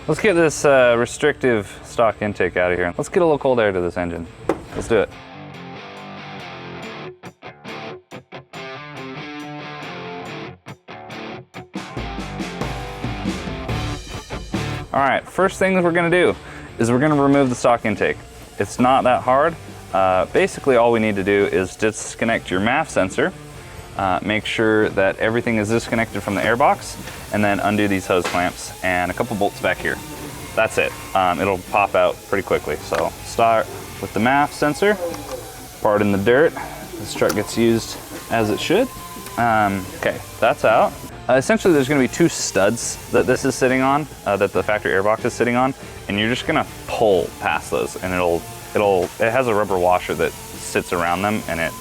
Let's get this restrictive stock intake out of here. Let's get a little cold air to this engine. Let's do it. All right, first thing that we're gonna do is we're gonna remove the stock intake. It's not that hard. Basically all we need to do is disconnect your MAF sensor, make sure that everything is disconnected from the airbox, and then undo these hose clamps and a couple bolts back here. That's it. It'll pop out pretty quickly. So start with the MAF sensor, part in the dirt. This truck gets used as it should. Okay, that's out. Essentially there's gonna be two studs that this is sitting on, that the factory airbox is sitting on, and you're just gonna pull past those, and it has a rubber washer that sits around them, and it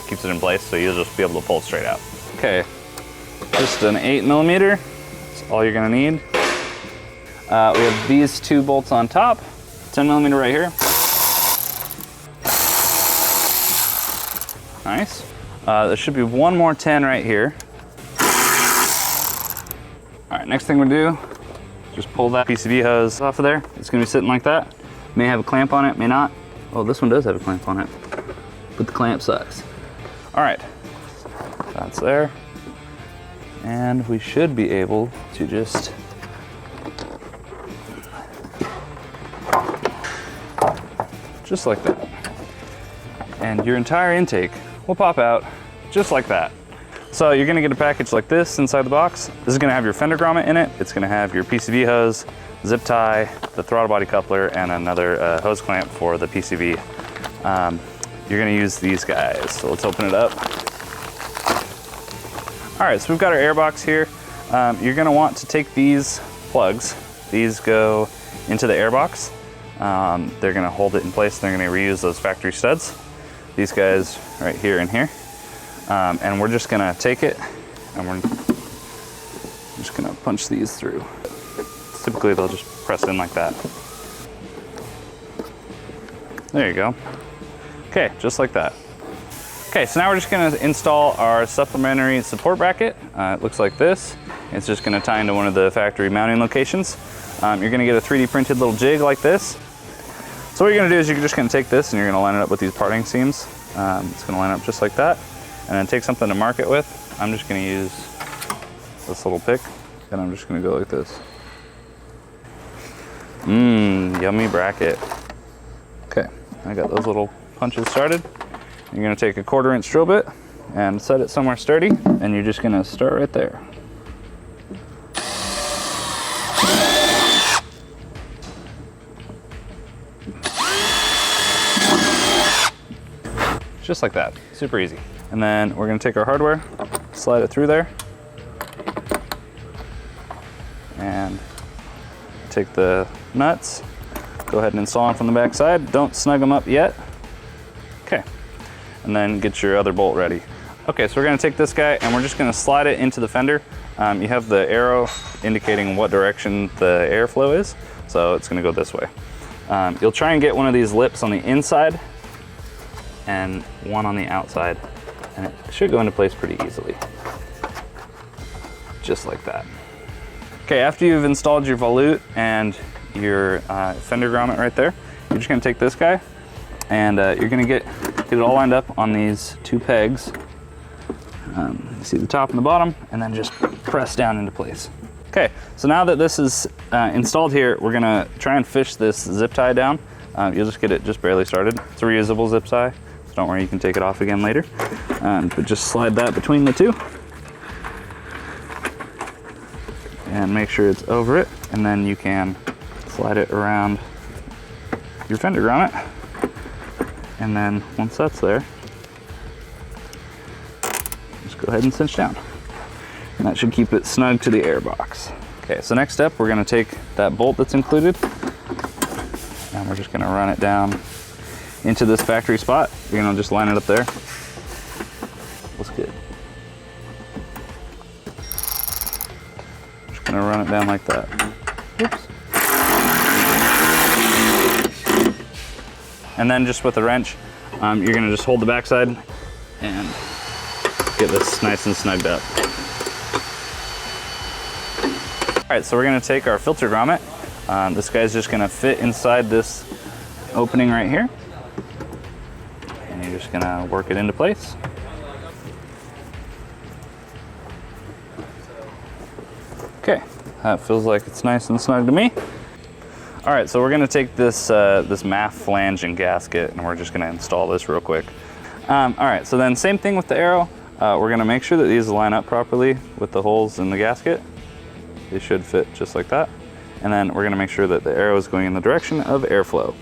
keeps it in place, so you'll just be able to pull it straight out. Okay, just an 8mm, that's all you're gonna need. We have these two bolts on top, 10mm right here. Nice. There should be one more 10 right here. All right, next thing we do, just pull that PCV hose off of there. It's gonna be sitting like that. May have a clamp on it, may not. Oh, this one does have a clamp on it, but the clamp sucks. All right, that's there. And we should be able to just like that. And your entire intake will pop out just like that. So you're gonna get a package like this inside the box. This is gonna have your fender grommet in it. It's gonna have your PCV hose, zip tie, the throttle body coupler, and another hose clamp for the PCV. You're gonna use these guys. So let's open it up. All right, so we've got our airbox here. You're gonna want to take these plugs. These go into the airbox. They're gonna hold it in place. They're gonna reuse those factory studs. These guys right here and here. And we're just gonna take it and we're just gonna punch these through. Typically they'll just press in like that. There you go. Okay, just like that. Okay, so now we're just gonna install our supplementary support bracket. It looks like this. It's just gonna tie into one of the factory mounting locations. You're gonna get a 3D printed little jig like this. So what you're gonna do is you're just gonna take this and you're gonna line it up with these parting seams. It's gonna line up just like that. And then take something to mark it with. I'm just gonna use this little pick and I'm just gonna go like this. Yummy bracket. Okay, I got those little punches started. You're gonna take a 1/4" drill bit and set it somewhere sturdy, and you're just gonna start right there. Just like that, super easy. And then we're gonna take our hardware, slide it through there, and take the nuts, go ahead and install them from the back side. Don't snug them up yet. Okay, and then get your other bolt ready. Okay, so we're gonna take this guy and we're just gonna slide it into the fender. You have the arrow indicating what direction the airflow is, so it's gonna go this way. You'll try and get one of these lips on the inside and one on the outside, and it should go into place pretty easily. Just like that. Okay, after you've installed your volute and your fender grommet right there, you're just gonna take this guy and you're gonna get it all lined up on these two pegs. You see the top and the bottom, and then just press down into place. Okay, so now that this is installed here, we're gonna try and fish this zip tie down. You'll just get it just barely started. It's a reusable zip tie, so don't worry, you can take it off again later. But just slide that between the two. And make sure it's over it, and then you can slide it around your fender grommet. And then once that's there, just go ahead and cinch down. And that should keep it snug to the air box. Okay, so next step, we're gonna take that bolt that's included, and we're just gonna run it down into this factory spot. You're gonna just line it up there. Looks good. Just gonna run it down like that. Oops. And then just with a wrench, you're gonna just hold the backside and get this nice and snugged up. All right, so we're gonna take our filter grommet. This guy's just gonna fit inside this opening right here. And you're just gonna work it into place. Okay, that feels like it's nice and snug to me. All right, so we're gonna take this, this MAF flange and gasket, and we're just gonna install this real quick. All right, so then same thing with the arrow. We're gonna make sure that these line up properly with the holes in the gasket. They should fit just like that. And then we're gonna make sure that the arrow is going in the direction of airflow.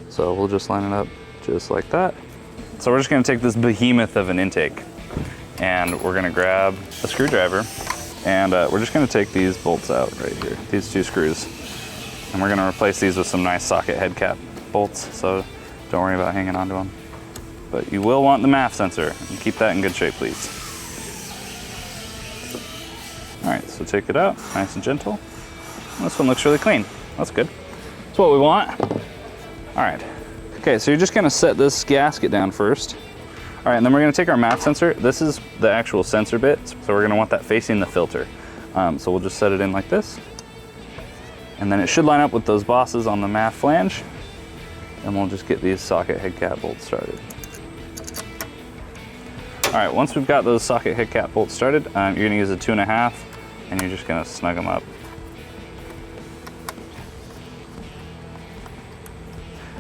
So we'll just line it up just like that. So we're just gonna take this behemoth of an intake, and we're gonna grab a screwdriver, and we're just gonna take these bolts out right here, these 2 screws. And we're gonna replace these with some nice socket head cap bolts, so don't worry about hanging onto them. But you will want the MAF sensor, and keep that in good shape, please. All right, so take it out, nice and gentle. This one looks really clean, that's good. That's what we want. All right, okay, so you're just gonna set this gasket down first. All right, and then we're gonna take our MAF sensor. This is the actual sensor bit, so we're gonna want that facing the filter. So we'll just set it in like this. And then it should line up with those bosses on the MAF flange. And we'll just get these socket head cap bolts started. All right, once we've got those socket head cap bolts started, you're gonna use a 2.5, and you're just gonna snug them up.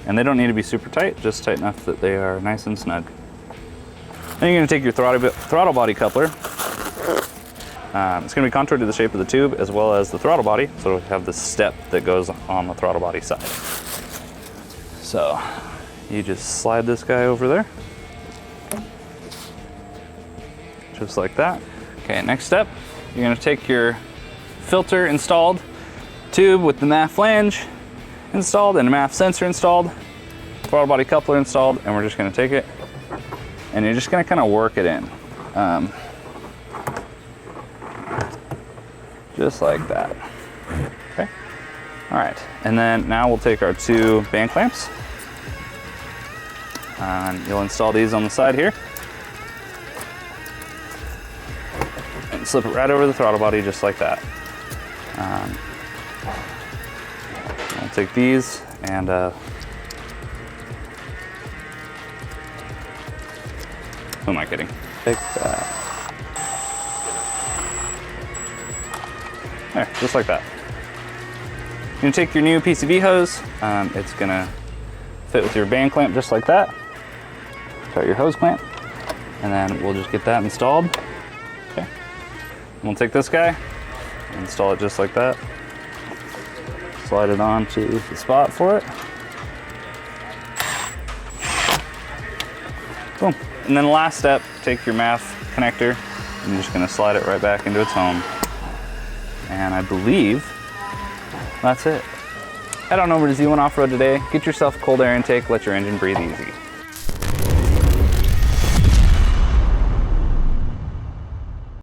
And they don't need to be super tight, just tight enough that they are nice and snug. Then you're gonna take your throttle body coupler. It's gonna be contoured to the shape of the tube as well as the throttle body, so we have this step that goes on the throttle body side. So you just slide this guy over there, just like that. Okay, next step, you're gonna take your filter installed, tube with the MAF flange installed and a MAF sensor installed, throttle body coupler installed, and we're just gonna take it and you're just gonna kind of work it in. Just like that, okay? All right, and then now we'll take our 2 band clamps, and you'll install these on the side here, and slip it right over the throttle body just like that. I'll take these and who am I kidding? Take that. There, just like that. You're gonna take your new PCV hose. It's gonna fit with your band clamp just like that. Got your hose clamp, and then we'll just get that installed. Okay. And we'll take this guy, install it just like that. Slide it onto the spot for it. Boom. And then the last step, take your MAF connector, and you're just gonna slide it right back into its home. And I believe that's it. Head on over to Z1 Off-Road today, get yourself a cold air intake, let your engine breathe easy.